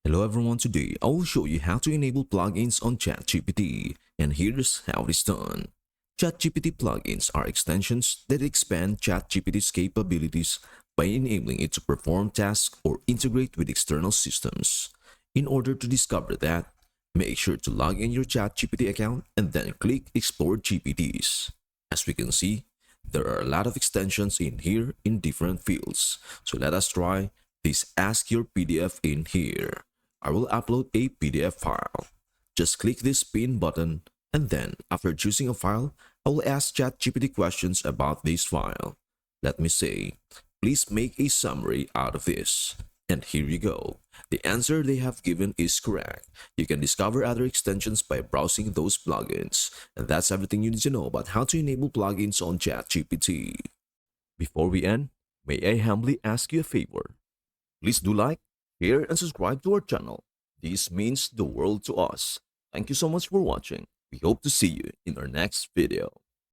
Hello everyone, today I will show you how to enable plugins on ChatGPT, and here's how it is done. ChatGPT plugins are extensions that expand ChatGPT's capabilities by enabling it to perform tasks or integrate with external systems. In order to discover that, make sure to log in your ChatGPT account and then click Explore GPTs. As we can see, there are a lot of extensions in here in different fields. So let us try this Ask Your PDF in here. I will upload a PDF file. Just click this pin button, and then after choosing a file, I will ask ChatGPT questions about this file. Let me say, please make a summary out of this. And here you go. The answer they have given is correct. You can discover other extensions by browsing those plugins. And that's everything you need to know about how to enable plugins on ChatGPT. Before we end, may I humbly ask you a favor? Please do like, share, and subscribe to our channel. This means the world to us. Thank you so much for watching. We hope to see you in our next video.